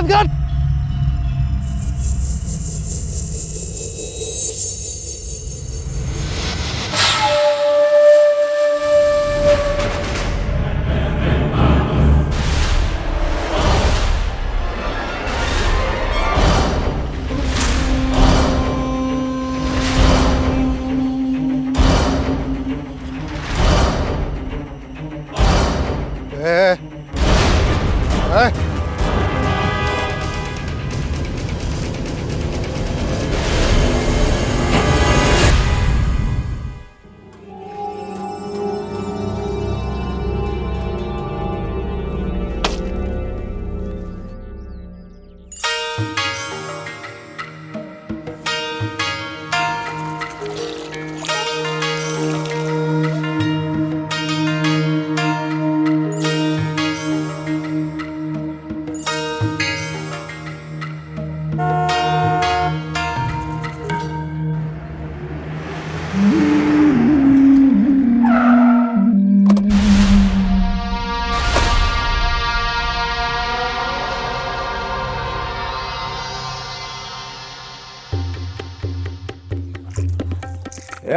बंद कर।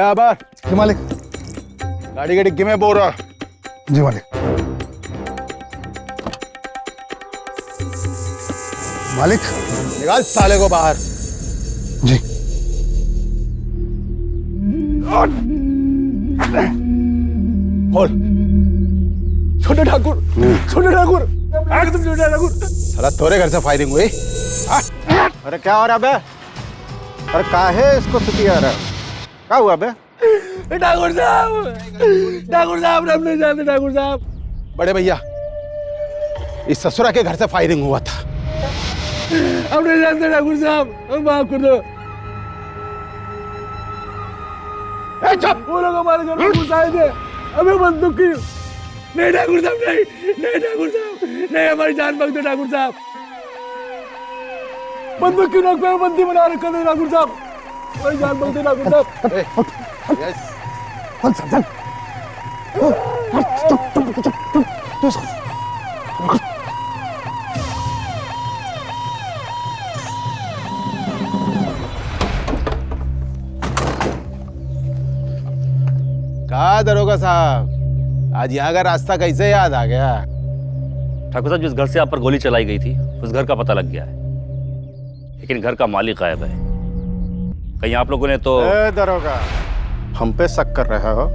आभार जी मालिक। गाड़ी की डिग्गी में बोरा। जी मालिक। मालिक निकाल साले को बाहर। जी। खोल। छोटे ठाकुर, छोटे ठाकुर, आगे तुम छोटे ठाकुर। साला तोरे घर से फायरिंग हुई? अरे क्या हो रहा बे? अरे काहे इसको सुती आ रहा? क्या हुआ बे? ठाकुर साहब हम नहीं जानते। ठाकुर साहब, बड़े भैया, इस ससुरा के घर से फायरिंग हुआ था। हम नहीं जानते ठाकुर साहब, हम माफ कर दो। वो लोग हमारे घर में घुस आए थे, हमें बंदूक की। नहीं ठाकुर साहब, नहीं ठाकुर साहब, नहीं, हमारी जान बख्श दो ठाकुर साहब। बंदूक की नोक पे बंदी बना रखा था ठाकुर साहब, हमारी जान बख्श दो ठाकुर साहब। चल चल चल। कहा दरोगा साहब, आज यहाँ का रास्ता कैसे याद आ गया? ठाकुर साहब, जिस घर से आप पर गोली चलाई गई थी उस घर का पता लग गया है, लेकिन घर का मालिक गायब है। कहीं आप लोगों ने तो दरोगा, हम पे शक कर रहे हो?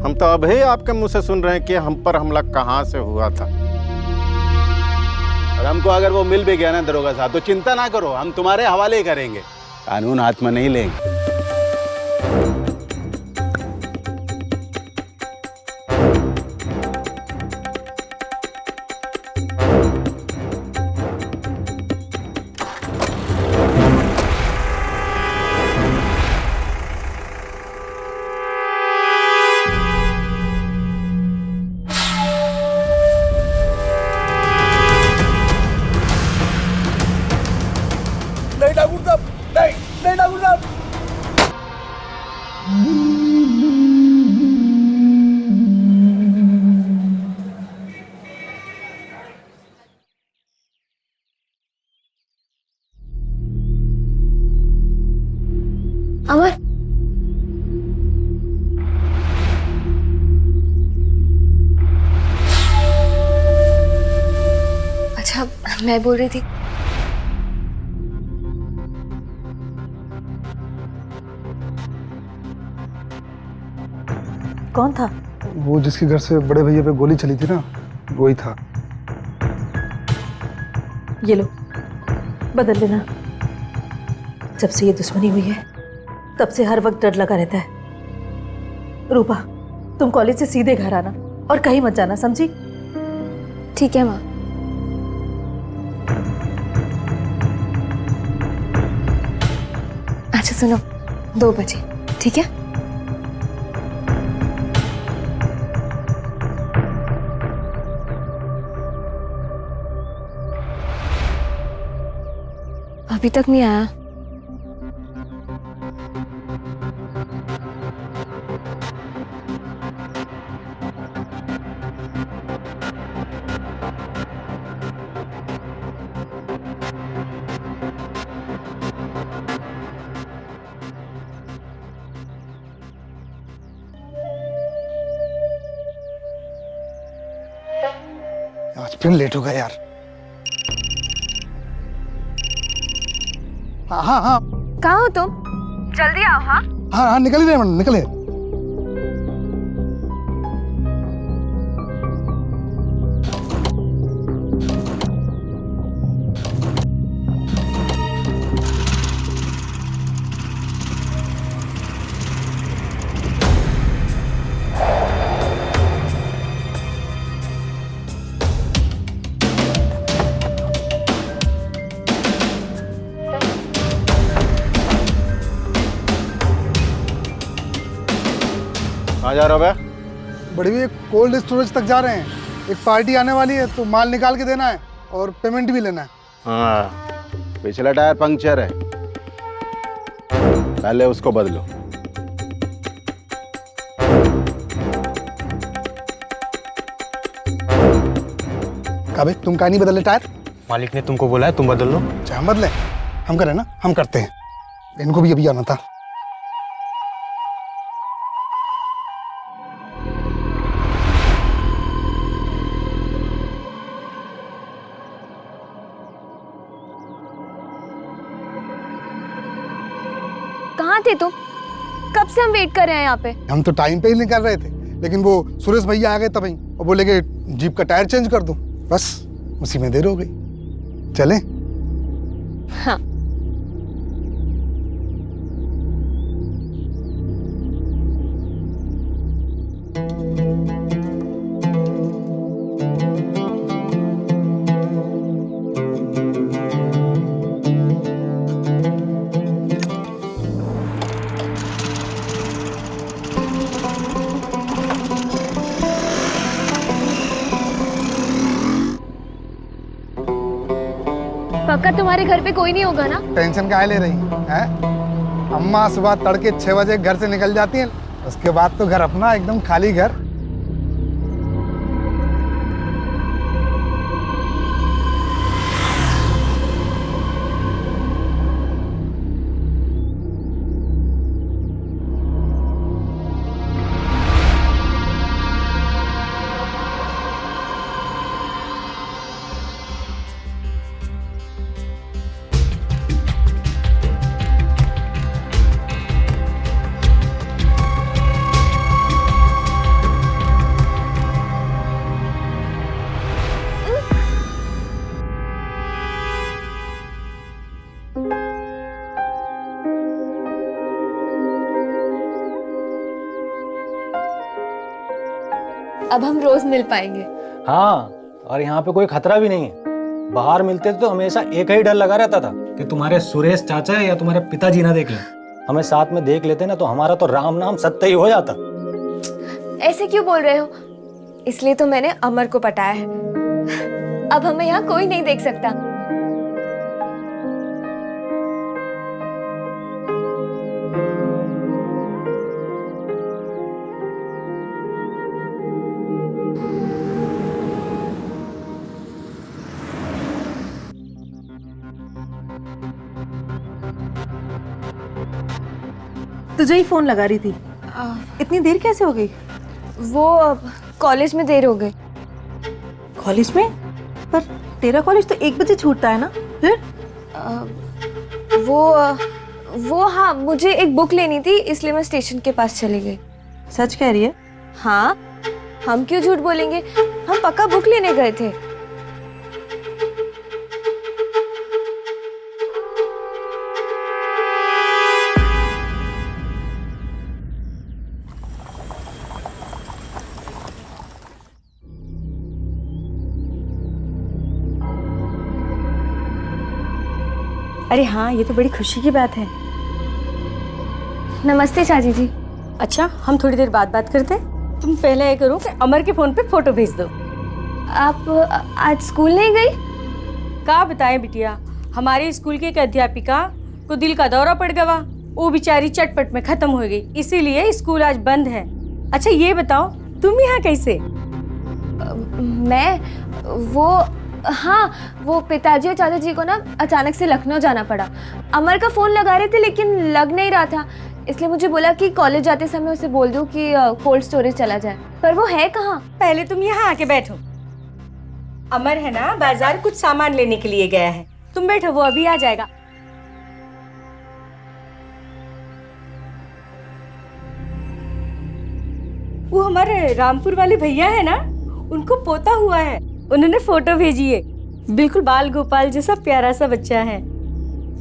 हम तो अभी आपके मुंह से सुन रहे हैं कि हम पर हमला कहाँ से हुआ था। और हमको अगर वो मिल भी गया ना दरोगा साहब, तो चिंता ना करो, हम तुम्हारे हवाले ही करेंगे, कानून हाथ में नहीं लेंगे। नहीं ठाकुर साहब, नहीं ठाकुर साहब। अमर, अच्छा मैं बोल रही थी, कौन था? वो जिसके घर से बड़े भैया पे गोली चली थी ना, वही था। ये लो, बदल लेना। जब से ये दुश्मनी हुई है तब से हर वक्त डर लगा रहता है। रूपा, तुम कॉलेज से सीधे घर आना और कहीं मत जाना, समझी? ठीक है माँ। अच्छा सुनो, 2 बजे, ठीक है? अभी तक नहीं आया। फिर लेट हो गया यार। हाँ हाँ हाँ कहाँ हो तुम? जल्दी आओ। हाँ हाँ हाँ निकल ही रहे मैडम, निकले। कहाँ जा रहा बे? बड़ी भी कोल्ड स्टोरेज तक जा रहे हैं, एक पार्टी आने वाली है तो माल निकाल के देना है और पेमेंट भी लेना है। हाँ, पिछला टायर पंक्चर है, पहले उसको बदलो। काबे तुम कहाँ नहीं बदले टायर? मालिक ने तुमको बोला है, तुम बदल लो। चाहे हम बदले, हम करें ना, हम करते हैं। इनको भी अभी आना था। कहाँ थे तुम? कब से हम वेट कर रहे हैं यहाँ पे। हम तो टाइम पे ही निकल रहे थे, लेकिन वो सुरेश भैया आ गए तभी और बोले कि जीप का टायर चेंज कर दूं, बस उसी में देर हो गई। चलें? हाँ पक्का तुम्हारे घर पे कोई नहीं होगा ना? टेंशन काहे ले रही हैं? अम्मा सुबह तड़के 6 बजे घर से निकल जाती हैं, उसके बाद तो घर अपना एकदम खाली घर। अब हम रोज मिल पाएंगे। हाँ, और यहाँ पे कोई खतरा भी नहीं है। बाहर मिलते तो हमेशा एक ही डर लगा रहता था कि तुम्हारे सुरेश चाचा या तुम्हारे पिताजी ना देख लें। हमें साथ में देख लेते ना तो हमारा तो राम नाम सत्य ही हो जाता। ऐसे क्यों बोल रहे हो? इसलिए तो मैंने अमर को पटाया है। अब हमें यहाँ कोई नहीं देख सकता। तुझे ही फोन लगा रही थी। इतनी देर कैसे हो गई? वो कॉलेज में देर हो गई। कॉलेज में? पर तेरा कॉलेज तो 1 बजे छूटता है ना? फिर वो हाँ, मुझे एक बुक लेनी थी इसलिए मैं स्टेशन के पास चली गई। सच कह रही है? हाँ, हम क्यों झूठ बोलेंगे, हम पक्का बुक लेने गए थे। अरे हाँ, ये तो बड़ी खुशी की बात है। नमस्ते चाची जी। अच्छा, हम थोड़ी देर बाद बात करते हैं। तुम पहले ये करो कि अमर के फोन पे फोटो भेज दो। आप आज स्कूल नहीं गई? क्या बताएं बिटिया, हमारे स्कूल की एक अध्यापिका को दिल का दौरा पड़ गया। वो बेचारी चटपट में खत्म हो गई, इसीलिए स्कूल आज बंद है। अच्छा ये बताओ, तुम यहाँ कैसे? मैं वो पिताजी और चाचा जी को ना अचानक से लखनऊ जाना पड़ा। अमर का फोन लगा रहे थे लेकिन लग नहीं रहा था, इसलिए मुझे बोला कि कॉलेज जाते समय उसे बोल दूं कि कोल्ड स्टोरेज चला जाए। पर वो है कहाँ? पहले तुम यहाँ आके बैठो। अमर है ना, बाजार कुछ सामान लेने के लिए गया है। तुम बैठो, वो अभी आ जाएगा। वो हमारे रामपुर वाले भैया है ना, उनको पोता हुआ है। उन्होंने फोटो भेजी है, बिल्कुल बाल गोपाल जैसा प्यारा सा बच्चा है।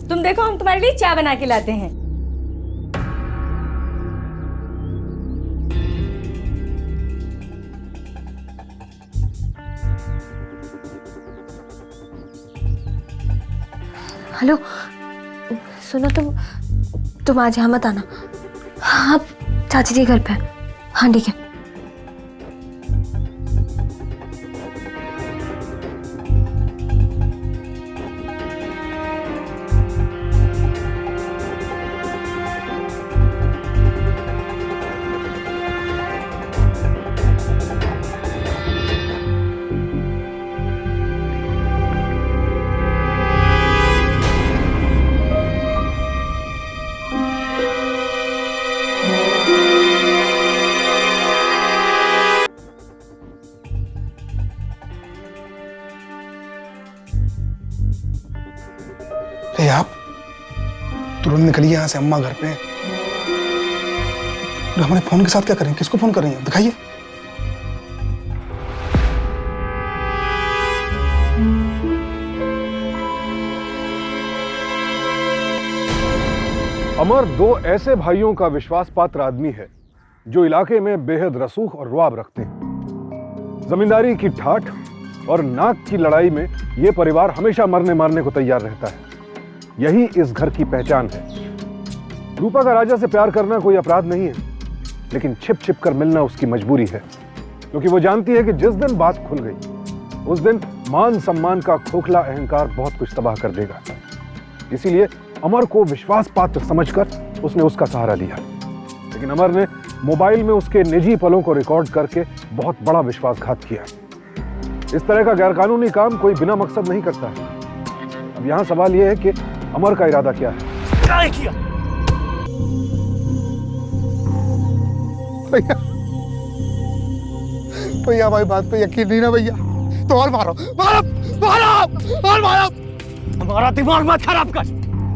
तुम देखो, हम तुम्हारे लिए चाय बना के लाते हैं। हेलो, सुनो, तुम आज यहाँ मत आना। हाँ, चाची जी घर पे हैं। हाँ ठीक है। अरे आप तुरंत निकलिए यहाँ से, अम्मा घर पे हैं। हमारे फोन के साथ क्या करें? किसको फोन करेंगे? दिखाइए। अमर दो ऐसे भाइयों का विश्वास पात्र आदमी है जो इलाके में बेहद रसूख और रुआब रखते हैं। जमींदारी की ठाठ और नाक की लड़ाई में यह परिवार हमेशा मरने मारने को तैयार रहता है। यही इस घर की पहचान है। रूपा का राजा से प्यार करना कोई अपराध नहीं है, लेकिन छिप छिप कर मिलना उसकी मजबूरी है, क्योंकि वो जानती है कि जिस दिन बात खुल गई उस दिन मान सम्मान का खोखला अहंकार बहुत कुछ तबाह कर देगा। इसीलिए अमर को विश्वास पात्र समझकर उसने उसका सहारा लिया। लेकिन अमर ने मोबाइल में उसके निजी पलों को रिकॉर्ड करके बहुत बड़ा विश्वासघात किया। इस तरह का गैरकानूनी काम कोई बिना मकसद नहीं करता है। अब यहां सवाल यह है कि अमर का इरादा क्या है। भैया भैया हमारी बात पे यकीन नहीं ना भैया, तो और मारो मारो मारो और मारो। हमारा दिमाग मत खराब कर,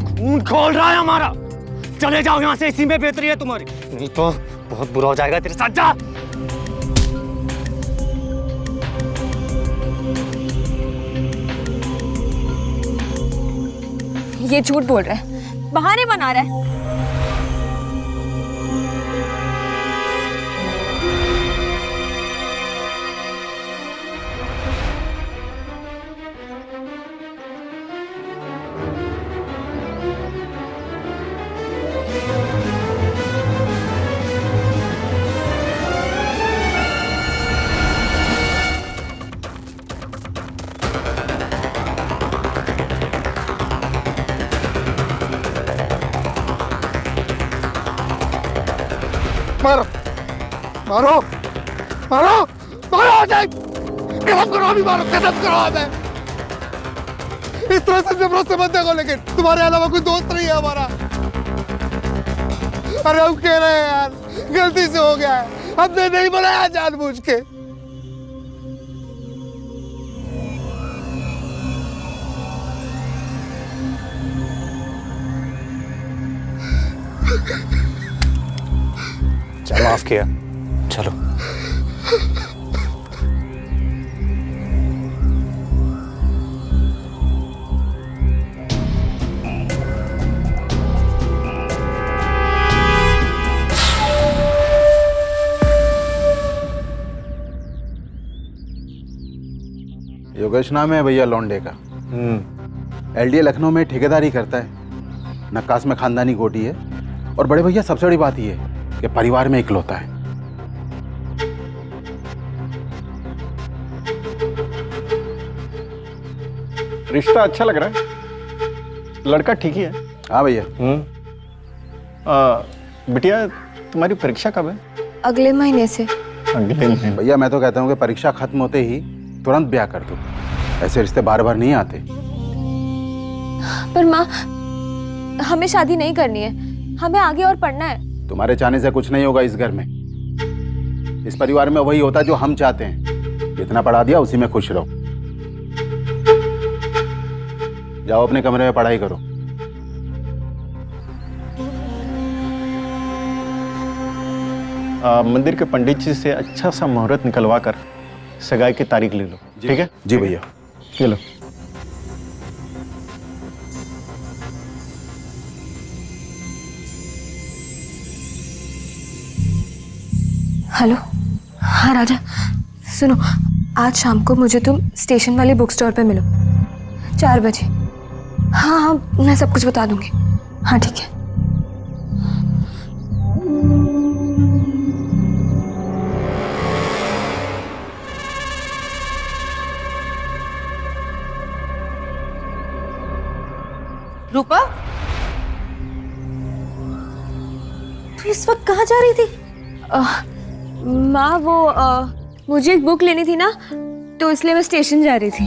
खून खोल रहा है हमारा। चले जाओ यहाँ से, इसी में बेहतरी है तुम्हारी, नहीं तो बहुत बुरा हो जाएगा तेरे साथ। जा। ये झूठ बोल रहा है, बहाने बना रहा है। मारो मारो मारो मारो अजय, कसम करो अभी मारो, कसम करो हमें। इस तरह से जबरदस्ती मत देखो, लेकिन तुम्हारे अलावा कोई दोस्त नहीं है हमारा। अरे हम कह रहे हैं यार, गलती से हो गया है, हमने नहीं बनाया जानबूझ के। चलो माफ किया, चलो। योगेश नाम है भैया लौंडे का। एलडीए लखनऊ में ठेकेदारी करता है, नक्कास में खानदानी गोटी है, और बड़े भैया सबसे बड़ी बात ये है कि परिवार में इकलौता है। रिश्ता अच्छा लग रहा है, लड़का ठीक ही है। हाँ भैया। बिटिया तुम्हारी परीक्षा कब है? अगले महीने से। अगले महीने? भैया मैं तो कहता हूँ कि परीक्षा खत्म होते ही तुरंत ब्याह कर दो, ऐसे रिश्ते बार बार नहीं आते। पर माँ, हमें शादी नहीं करनी है, हमें आगे और पढ़ना है। तुम्हारे चाहने से कुछ नहीं होगा इस घर में। इस परिवार में वही होता है जो हम चाहते हैं। जितना पढ़ा दिया उसी में खुश रहो। जाओ अपने कमरे में पढ़ाई करो। मंदिर के पंडित जी से अच्छा सा मुहूर्त निकलवा कर सगाई की तारीख ले लो, ठीक है? जी भैया। ये लो। हेलो। हाँ राजा, सुनो, आज शाम को मुझे तुम स्टेशन वाले बुक स्टोर पे मिलो 4 बजे। हाँ हाँ, मैं सब कुछ बता दूंगी। हाँ ठीक है। रूपा, तू इस वक्त कहाँ जा रही थी? माँ, वो मुझे एक बुक लेनी थी ना, तो इसलिए मैं स्टेशन जा रही थी।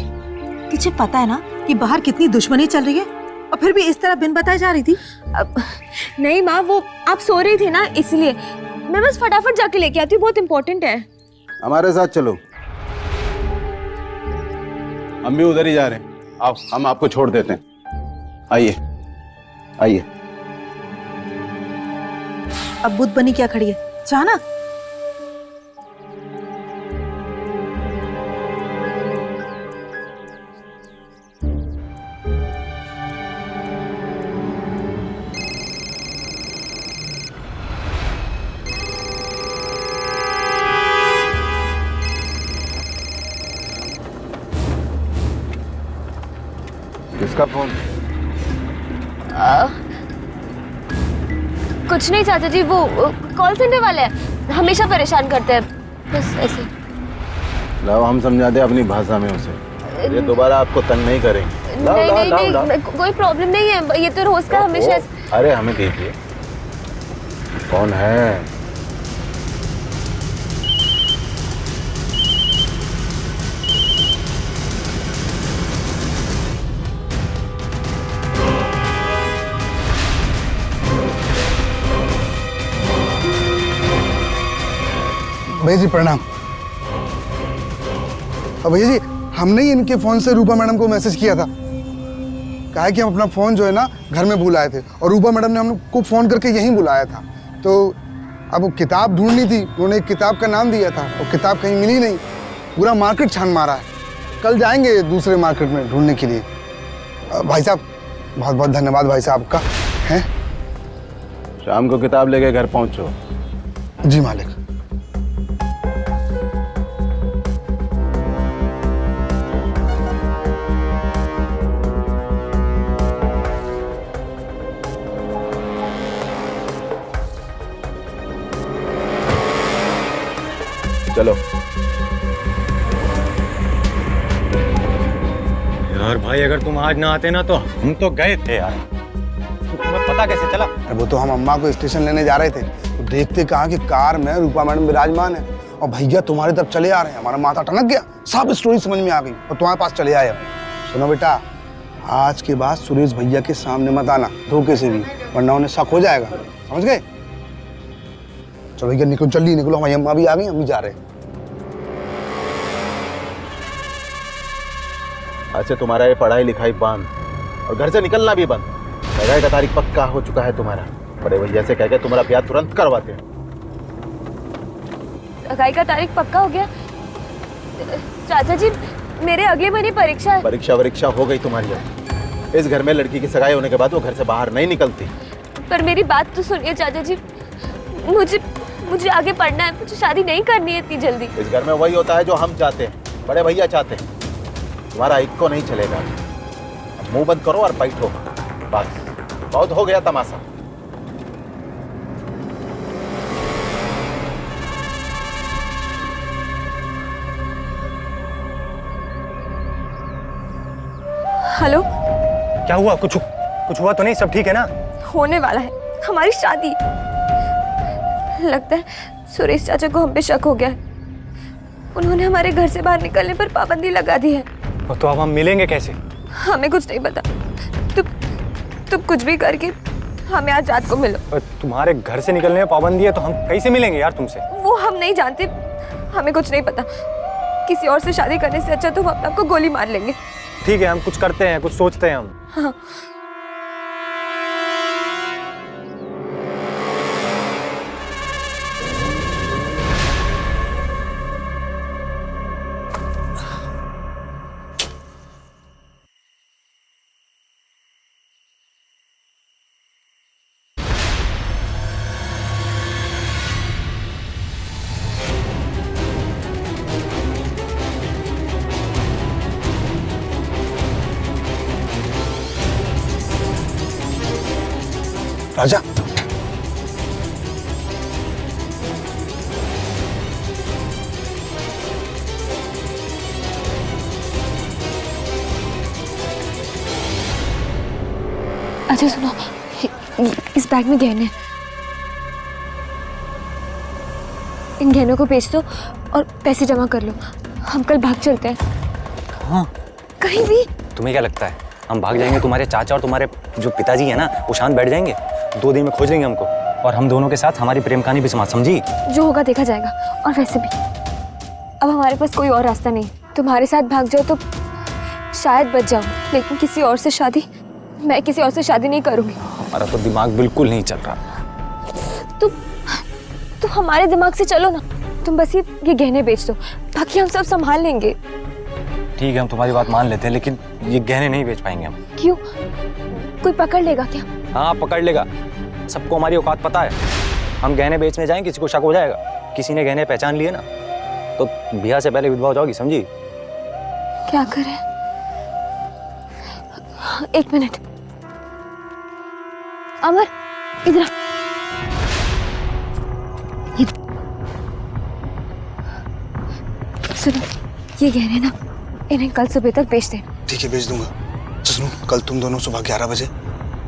तुझे पता है ना कि बाहर कितनी दुश्मनी चल रही है, और फिर भी इस तरह बिन बताए जा रही थी? नहीं माँ, वो आप सो रही थी ना, इसलिए मैं बस फटाफट जाके लेके आती हूँ, बहुत इंपॉर्टेंट है। हमारे साथ चलो। हम भी उधर ही जा रहे हैं। आओ, हम आपको छोड़ देते हैं। आइए आइए। अब बुद्ध बनी क्या खड़ी है, जाना। किसका फोन? कुछ नहीं चाचा जी, वो कॉल सेंटर वाले हैं, हमेशा परेशान करते हैं, बस ऐसे। लाओ, हम समझा दे अपनी भाषा में उसे। ये दोबारा आपको तंग नहीं करेंगे। लाओ, नहीं लाओ, नहीं लाओ, नहीं, लाओ। कोई प्रॉब्लम नहीं है, ये तो रोज का हमेशा। अरे हमें दीजिए। कौन है? भैया जी प्रणाम। भैया जी, हमने ही इनके फ़ोन से रूपा मैडम को मैसेज किया था, कहा है कि हम अपना फ़ोन जो है ना घर में भूल आए थे, और रूपा मैडम ने हमको फ़ोन करके यहीं बुलाया था। तो अब वो किताब ढूंढनी थी, उन्होंने एक किताब का नाम दिया था, और किताब कहीं मिली नहीं, पूरा मार्केट छान मारा है। कल जाएंगे दूसरे मार्केट में ढूंढने के लिए। भाई साहब, बहुत बहुत धन्यवाद भाई साहब का। हैं? शाम को किताब लेके घर पहुंचो। जी मालिक। चलो। यार भाई, अगर तुम आज ना आते ना तो हम तो गए थे यार। तुम्हें पता कैसे चला? वो तो हम अम्मा को स्टेशन लेने जा रहे थे, तो देखते कहा कि कार में रूपा मैडम विराजमान है, और भैया तुम्हारी तरफ चले आ रहे हैं। हमारा माथा टनक गया, सब स्टोरी समझ में आ गई, और तुम्हारे पास चले आए। सुनो बेटा, आज के बाद सुरेश भैया के सामने मत आना धोखे से भी, वरना उन्हें शक हो जाएगा, समझ गए? चलो भैया निकलो, जल्दी निकलो, हमारी अम्मा भी आ गई, हम भी जा रहे हैं। आज से तुम्हारा ये पढ़ाई लिखाई बंद, और घर से निकलना भी बंद। सगाई का तारीख पक्का हो चुका है तुम्हारा। बड़े भैया से कह के तुम्हारा ब्याह तुरंत करवाते हैं। सगाई का तारीख पक्का हो गया? चाचा जी, मेरे अगले महीने परीक्षा है। परीक्षा हो गई तुम्हारी अब। इस घर में लड़की की सगाई होने के बाद वो घर से बाहर नहीं निकलती। पर मेरी बात तो सुनिए चाचा जी, मुझे आगे पढ़ना है, मुझे शादी नहीं करनी है इतनी जल्दी। इस घर में वही होता है जो हम चाहते हैं, बड़े भैया चाहते हैं। तुम्हारा इक्को नहीं चलेगा। अब मुंह बंद करो और बैठो, बस बहुत हो गया तमाशा। हेलो, क्या हुआ? कुछ हुआ तो नहीं? सब ठीक है ना? होने वाला है हमारी शादी। लगता है सुरेश चाचा को हम पे शक हो गया है, उन्होंने हमारे घर से बाहर निकलने पर पाबंदी लगा दी है। तो अब हम मिलेंगे कैसे? हमें कुछ नहीं पता, तुम कुछ भी करके हमें आज रात को मिलो। तुम्हारे घर से निकलने में पाबंदी है तो हम कैसे मिलेंगे यार तुमसे? वो हम नहीं जानते, हमें कुछ नहीं पता। किसी और से शादी करने से अच्छा तो हम अपने आप को गोली मार लेंगे। ठीक है, हम कुछ करते हैं, कुछ सोचते हैं हम। हाँ। राजा, अच्छा सुनो, इस बैग में गहने हैं। इन गहनों को बेच दो और पैसे जमा कर लो। हम कल भाग चलते हैं। हाँ। कहीं भी। तुम्हें क्या लगता है हम भाग जाएंगे? तुम्हारे चाचा और तुम्हारे जो पिताजी है ना, वो शांत बैठ जाएंगे, 2 दिन में खोज लेंगे हमको, और हम दोनों के साथ हमारी प्रेम कहानी भी समाप्त, समझी? जो होगा देखा जाएगा। और वैसे भी अब हमारे पास कोई और रास्ता नहीं। तुम्हारे साथ भाग जाओ तो शायद बच जाऊं, लेकिन किसी और से शादी, मैं किसी और से शादी नहीं करूंगी। हमारा तो दिमाग बिल्कुल नहीं चल रहा। तुम हमारे दिमाग से चलो ना। तुम बस ये गहने बेच दो, बाकी हम सब संभाल लेंगे। ठीक है, हम तुम्हारी बात मान लेते हैं, लेकिन ये गहने नहीं बेच पाएंगे हम। क्यों? कोई पकड़ लेगा क्या? हाँ, पकड़ लेगा। सबको हमारी औकात पता है। हम गहने बेचने जाएं, किसी को शक हो जाएगा। किसी ने गहने पहचान लिए ना तो ब्याह से पहले विधवा हो जाओगी, समझी? क्या करें? 1 मिनट। अमर, इधर आ। सुनो, ये गहने ना इन्हें कल सुबह तक बेच दे। ठीक है, भेज दूंगा। सुनो, कल तुम दोनों सुबह 11 बजे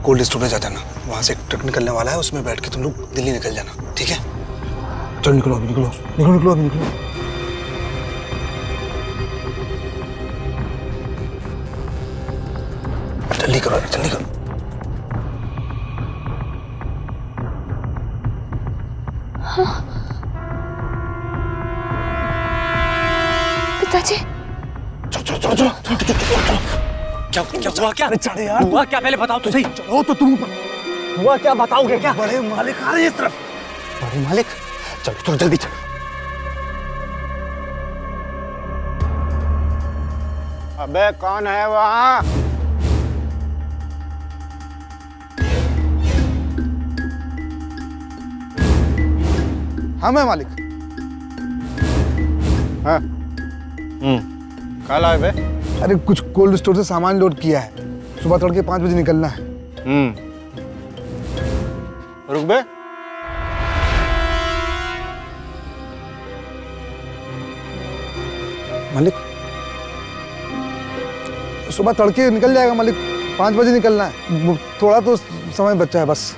कोल्ड स्टोर पे जा जाना। वहां से एक ट्रक निकलने वाला है, उसमें बैठ के तुम लोग दिल्ली निकल जाना, ठीक है? चलो निकलो, अभी निकलो, निकलो निकलो, अभी निकलो। जल्दी करो, जल्दी करो। पिताजी, चलो चलो चलो चलो चलो चलो। क्या हुआ? क्या चढ़े यार, हुआ क्या? पहले बताओ तो सही। चलो तो तुम हुआ क्या? बताओगे क्या? बड़े मालिक आ रहे हैं इस तरफ। बड़े मालिक, चलो चलो जल्दी चलो। अबे कौन है वहाँ? हाँ मैं मालिक। हाँ। कल आए बे? अरे कुछ कोल्ड स्टोर से सामान लोड किया है, सुबह तड़के 5 बजे निकलना है। रुक बे। मालिक, सुबह तड़के निकल जाएगा मालिक, 5 बजे निकलना है। वो थोड़ा तो समय बचा है बस।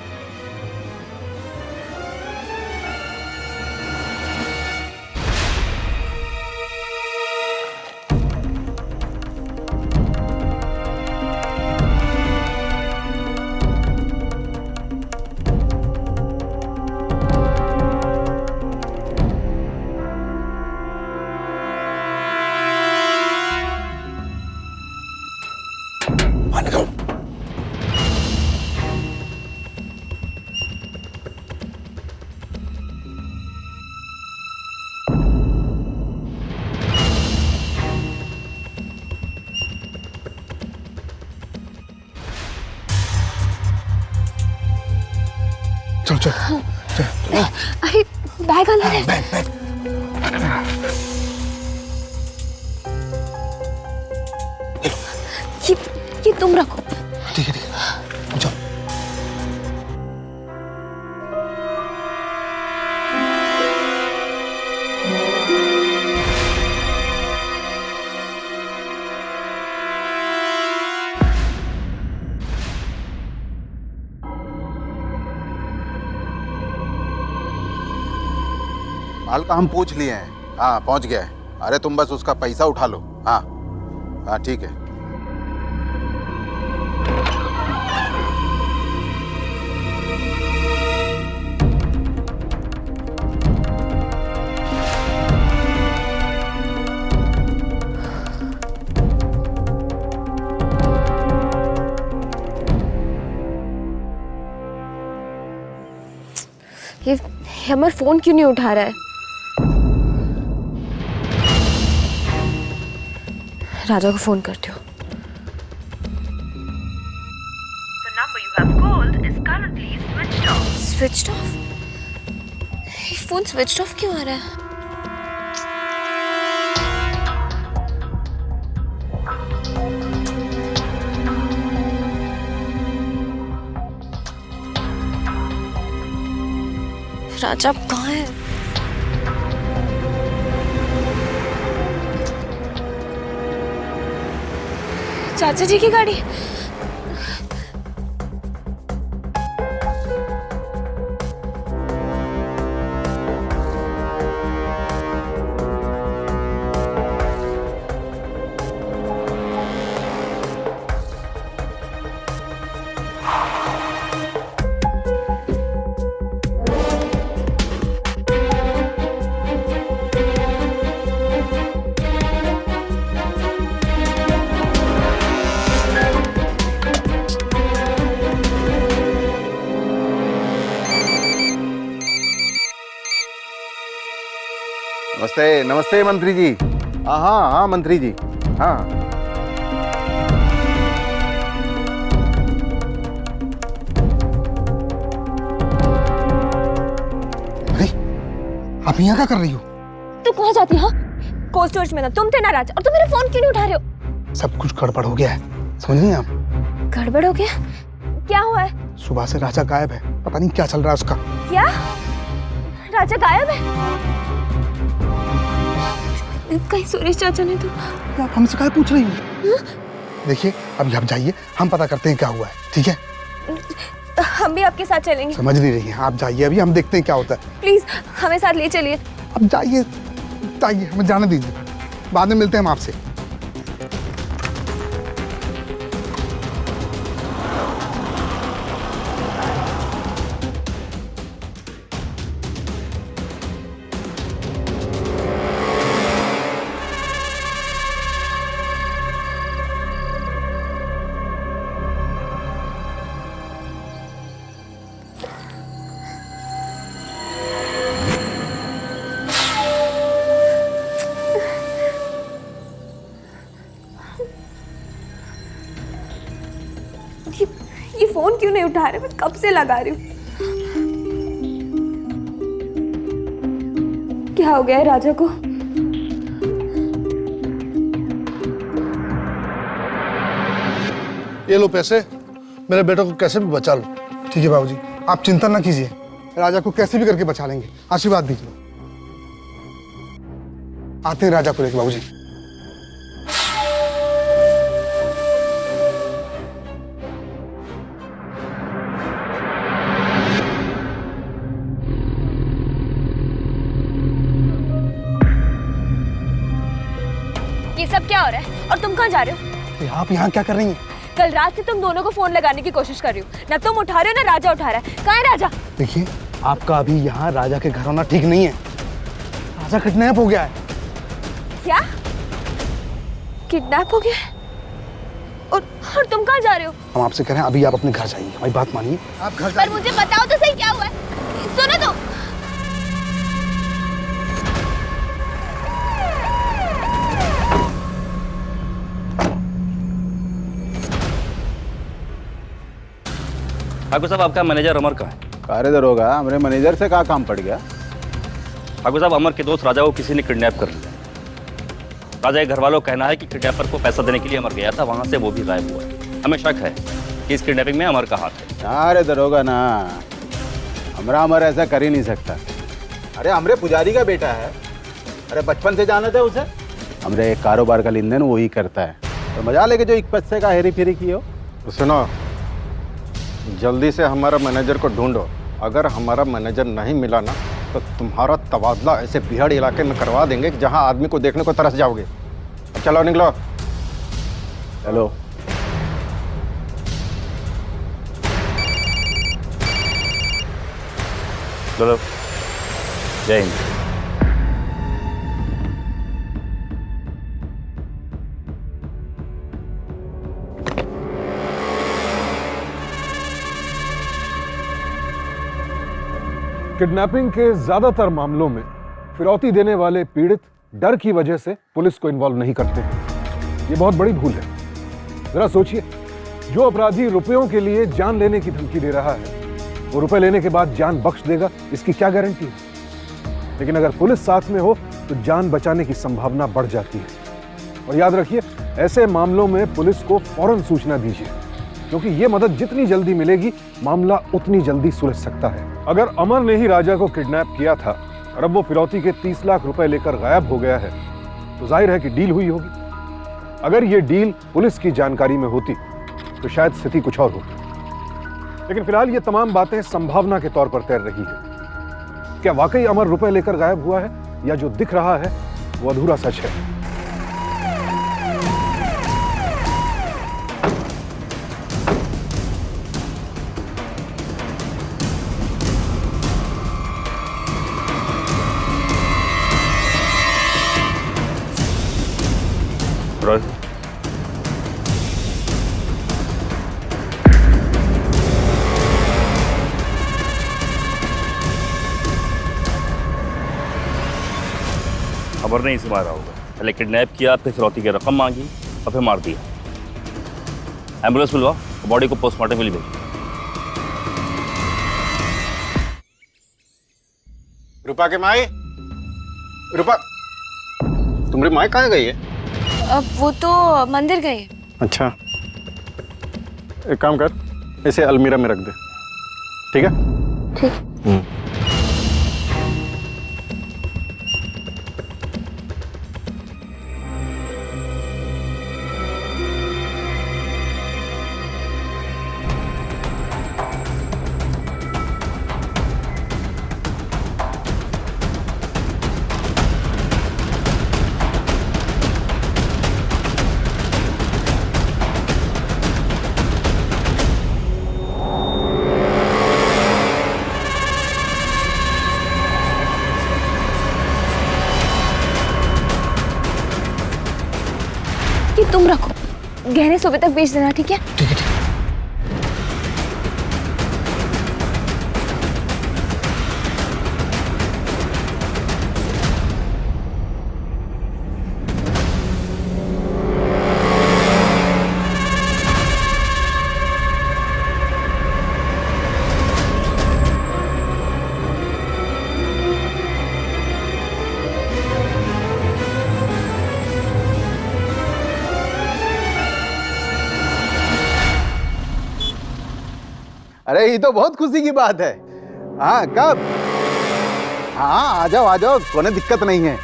चलो चलो चलो। अरे बैग अंदर है। Bag bag. ये तुम रखो। ठीक है ठीक है, चलो। माल का हम पूछ लिए हैं। हाँ पहुंच गया है। अरे तुम बस उसका पैसा उठा लो। हाँ हाँ ठीक है। ये अमर फोन क्यों नहीं उठा रहा है? राजा को फोन करती हूँ। Switched off? ये फोन स्विच्ड ऑफ क्यों आ रहा है? राजा अब कहाँ है? चाचा जी की गाड़ी। नमस्ते नमस्ते मंत्री जी। हाँ हाँ हाँ मंत्री जी, हाँ। अरे आप यहाँ क्या कर रही हो? तू कहाँ जाती हो? कोल्ड स्टोरेज में ना तुम थे ना राजा, और तुम मेरा फोन क्यों नहीं उठा रहे हो? सब कुछ गड़बड़ हो गया है, समझ नहीं आप? गड़बड़ हो गया? क्या हुआ है? सुबह से राजा गायब है, पता नहीं क्या चल रहा है उसका। क्या? राजा गायब है? कहीं सुरेश चाचा ने तो। आप हमसे क्या पूछ रही हो? देखिए अभी आप जाइए, हम पता करते हैं क्या हुआ है, ठीक है? हम भी आपके साथ चलेंगे। समझ नहीं रही हैं आप, जाइए अभी हम देखते हैं क्या होता है। प्लीज हमें साथ ले चलिए। अब जाइए जाइए, हमें जाने दीजिए, बाद में मिलते हैं हम आपसे। ये फोन क्यों नहीं उठा रहे? मैं कब से लगा रही हूँ। क्या हो गया है राजा को? ये लो पैसे, मेरे बेटे को कैसे भी बचा लो। ठीक है बाबूजी, आप चिंता ना कीजिए, राजा को कैसे भी करके बचा लेंगे, आशीर्वाद दीजिए। आते हैं राजा को लेकर बाबूजी। ये सब क्या हो रहा है और तुम कहाँ जा रहे हो? आप यहाँ क्या कर रही हैं? कल रात से तुम दोनों को फोन लगाने की कोशिश कर रही हो, ना तुम उठा रहे हो ना राजा उठा रहा है। कहाँ है राजा? देखिए आपका अभी यहाँ राजा के घर होना ठीक नहीं है, राजा किडनैप हो गया है। क्या? किडनैप हो गया है? और तुम कहाँ जा रहे हो? हम आपसे कह रहे हैं अभी आप अपने घर जाइए, हमारी बात मानिए, आप घर पर मुझे बताओ तो सही क्या हुआ है। सुनो तो। ठाकुर साहब आपका मैनेजर अमर कहाँ है? कार्यदर होगा, हमारे मैनेजर से क्या काम पड़ गया? ठाकुर साहब अमर के दोस्त राजा को किसी ने किडनैप कर लिया। राजा के घर वालों का कहना है कि किडनैपर को पैसा देने के लिए अमर गया था, वहां से वो भी गायब हुआ है। हमें शक है कि इस किडनैपिंग में अमर का हाथ है। अरे दरोगा ना, हमारा अमर ऐसा कर ही नहीं सकता। अरे हमरे पुजारी का बेटा है, अरे बचपन से जाना था उसे। हमरे एक कारोबार का लेन देन वो ही करता है, तो मजा लेके जो एक पैसे का हेरी फेरी की हो। सुनो, जल्दी से हमारा मैनेजर को ढूंढो। अगर हमारा मैनेजर नहीं मिला ना तो तुम्हारा तबादला ऐसे बिहाड़ इलाके में करवा देंगे कि जहां आदमी को देखने को तरस जाओगे। अब चलो निकलो। चलो। चलो, जय हिंद। किडनैपिंग के ज्यादातर मामलों में फिरौती देने वाले पीड़ित डर की वजह से पुलिस को इन्वॉल्व नहीं करते। ये बहुत बड़ी भूल है। जरा सोचिए, जो अपराधी रुपयों के लिए जान लेने की धमकी दे रहा है, वो रुपए लेने के बाद जान बख्श देगा, इसकी क्या गारंटी है? लेकिन अगर पुलिस साथ में हो तो जान बचाने की संभावना बढ़ जाती है। और याद रखिए, ऐसे मामलों में पुलिस को फौरन सूचना दीजिए, क्योंकि ये मदद जितनी जल्दी मिलेगी, मामला उतनी जल्दी सुलझ सकता है। अगर अमर ने ही राजा को किडनैप किया था और अब वो फिरौती के 30 लाख रुपए लेकर गायब हो गया है, तो जाहिर है कि डील हुई होगी। अगर ये डील पुलिस की जानकारी में होती तो शायद स्थिति कुछ और होती। लेकिन फिलहाल ये तमाम बातें संभावना के तौर पर तैर रही है। क्या वाकई अमर रुपए लेकर गायब हुआ है, या जो दिख रहा है वो अधूरा सच है? खबर नहीं से मारा होगा। पहले किडनैप किया, फिर फिरौती की रकम मांगी और फिर मार दिया। एम्बुलेंस बुलवाओ, बॉडी को पोस्टमार्टम के लिए भेजो। रूपा के माई, रूपा तुम्हारी माई कहाँ गई है? अब वो तो मंदिर गए। अच्छा, एक काम कर, इसे अलमीरा में रख दे, ठीक है? ठीक। कि तुम रखो, गहने सुबह तक बेच देना, ठीक है? ठीक है, ठीक है। अरे ये तो बहुत खुशी की बात है। हाँ, कब? हाँ, आ जाओ, कोई दिक्कत नहीं है।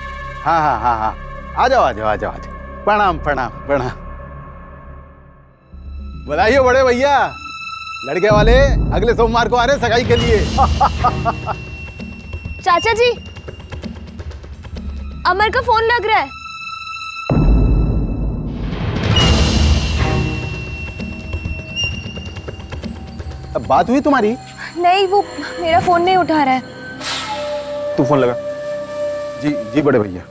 हाँ हाँ हाँ हाँ, आ जाओ आ जाओ आ जाओ आ जाओ। प्रणाम प्रणाम प्रणाम। बधाई हो बड़े भैया, लड़के वाले अगले सोमवार को आ रहे सगाई के लिए। चाचा जी, अमर का फोन लग रहा है। अब बात हुई तुम्हारी? नहीं, वो मेरा फोन नहीं उठा रहा है। तू फोन लगा। जी जी बड़े भैया।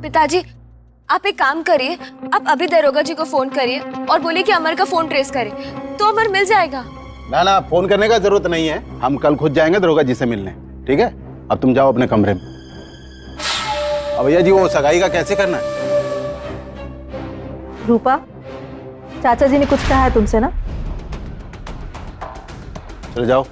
पिताजी, आप एक काम करिए, आप अभी दरोगा जी को फोन करिए और बोलिए कि अमर का फोन ट्रेस करे, तो अमर मिल जाएगा। ना ना, फोन करने का जरूरत नहीं है, हम कल खुद जाएंगे दरोगा जी से मिलने। ठीक है, अब तुम जाओ अपने कमरे में। अब भैया जी, वो सगाई का कैसे करना है? रूपा, चाचा जी ने कुछ कहा है तुमसे ना? चलो जाओ।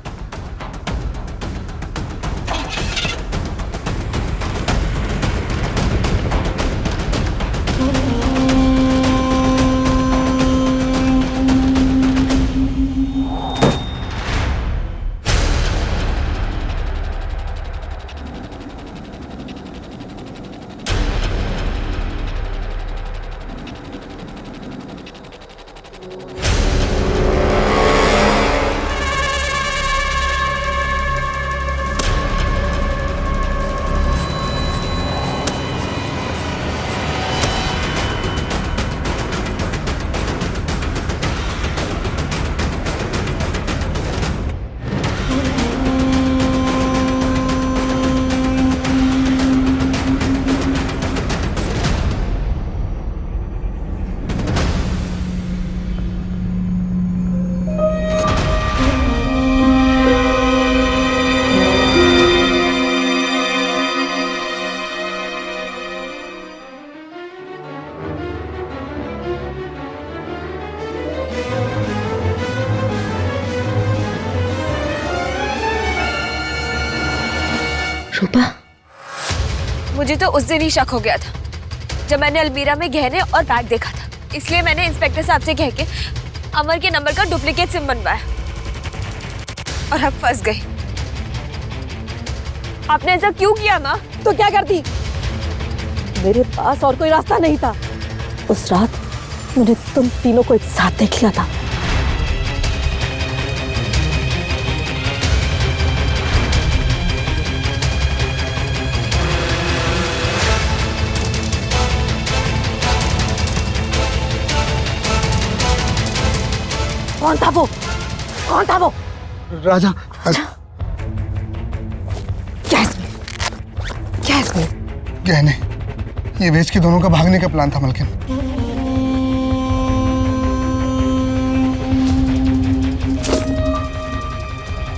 रूपा, मुझे तो उस दिन ही शक हो गया था जब मैंने अलमीरा में गहने और बैग देखा था, इसलिए मैंने इंस्पेक्टर साहब से कह के अमर के नंबर का डुप्लीकेट सिम बनवाया और अब फंस गई। आपने ऐसा क्यों किया माँ? तो क्या करती? मेरे पास और कोई रास्ता नहीं था। उस रात मैंने तुम तीनों को एक साथ देख लिया था। कौन था वो? कौन था वो? राजा। क्या इसमें? क्या इसमें? गहने ये बेच के दोनों का भागने का प्लान था मलकिन।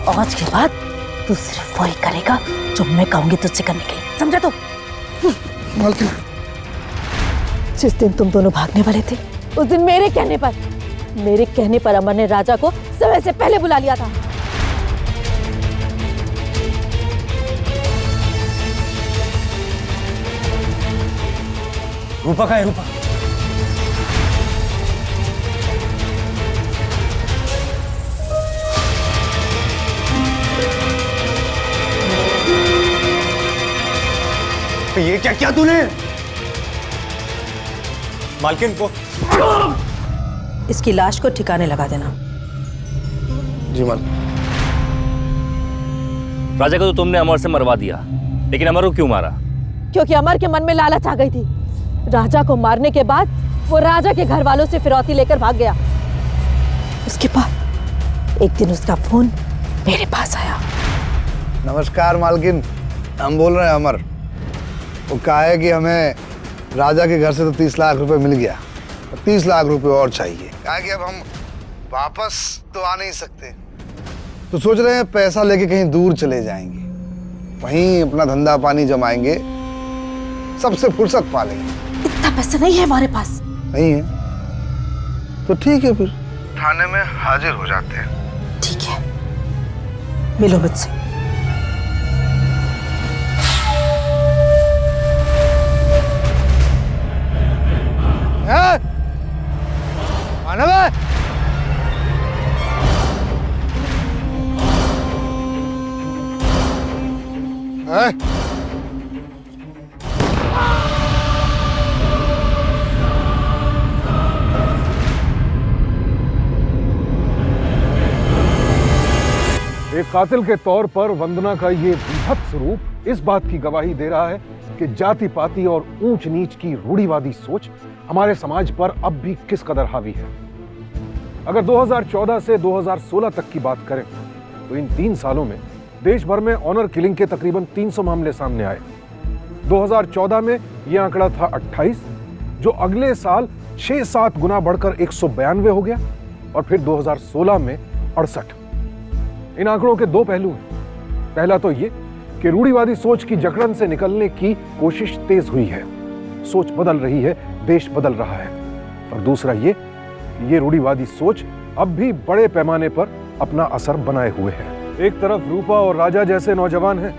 आज के बाद तू सिर्फ वही करेगा जो मैं कहूंगी तुझसे करने के लिए, समझा? तो मलकिन, जिस दिन तुम दोनों भागने वाले थे उस दिन मेरे कहने पर अमर ने राजा को समय से पहले बुला लिया था। रूपा कहाँ है? रूपा ये क्या किया तूने? मालकिन को इसकी लाश को ठिकाने लगा देना। जी मालिक। राजा को तो तुमने अमर से मरवा दिया, लेकिन अमर को क्यों मारा? क्योंकि अमर के मन में लालच आ गई थी। राजा को मारने के बाद वो राजा के घर वालों से फिरौती लेकर भाग गया। उसके बाद एक दिन उसका फोन मेरे पास आया। नमस्कार मालकिन, हम बोल रहे हैं अमर। वो कहा है कि हमें राजा के घर से तो 30 लाख रुपए मिल गया, 30 लाख रुपए और चाहिए। कहा कि अब हम वापस तो आ नहीं सकते, तो सोच रहे हैं पैसा लेके कहीं दूर चले जाएंगे, वहीं अपना धंधा पानी जमाएंगे, सबसे फुर्सत पा लेंगे। इतना पैसा नहीं है हमारे पास। नहीं है तो ठीक है, फिर थाने में हाजिर हो जाते हैं। ठीक है, मिलो मुझसे। मानव है? एक कातिल के तौर पर वंदना का ये बीभत्स रूप इस बात की गवाही दे रहा है कि जाति पाति और ऊंच नीच की रूढ़िवादी सोच हमारे समाज पर अब भी किस कदर हावी है। अगर 2014 से 2016 तक की बात करें तो इन 3 सालों में देश भर में ऑनर किलिंग के तकरीबन 300 मामले सामने आए। 2014 में यह आंकड़ा था 28, जो अगले साल 6-7 गुना बढ़कर 192 हो गया, और फिर 2016 में 68। इन आंकड़ों के 2 पहलू हैं। पहला तो ये कि रूढ़िवादी सोच की जकड़न से निकलने की कोशिश तेज हुई है, सोच बदल रही है, देश बदल रहा है। और दूसरा ये रूढ़िवादी सोच अब भी बड़े पैमाने पर अपना असर बनाए हुए है। एक तरफ रूपा और राजा जैसे नौजवान हैं,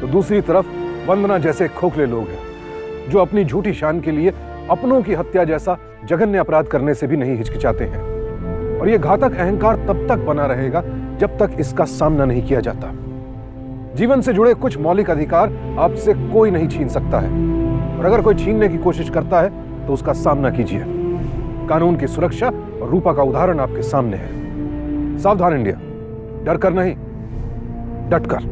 तो दूसरी तरफ वंदना जैसे खोखले लोग हैं, जो अपनी झूठी शान के लिए अपनों की हत्या जैसा जघन्य अपराध करने से भी नहीं हिचकिचाते हैं। और ये घातक अहंकार तब तक बना रहेगा जब तक इसका सामना नहीं किया जाता। जीवन से जुड़े कुछ मौलिक अधिकार आपसे कोई नहीं छीन सकता है, और अगर कोई छीनने की कोशिश करता है तो उसका सामना कीजिए। कानून की सुरक्षा और रूपा का उदाहरण आपके सामने है। सावधान इंडिया, डर कर नहीं, डट कर।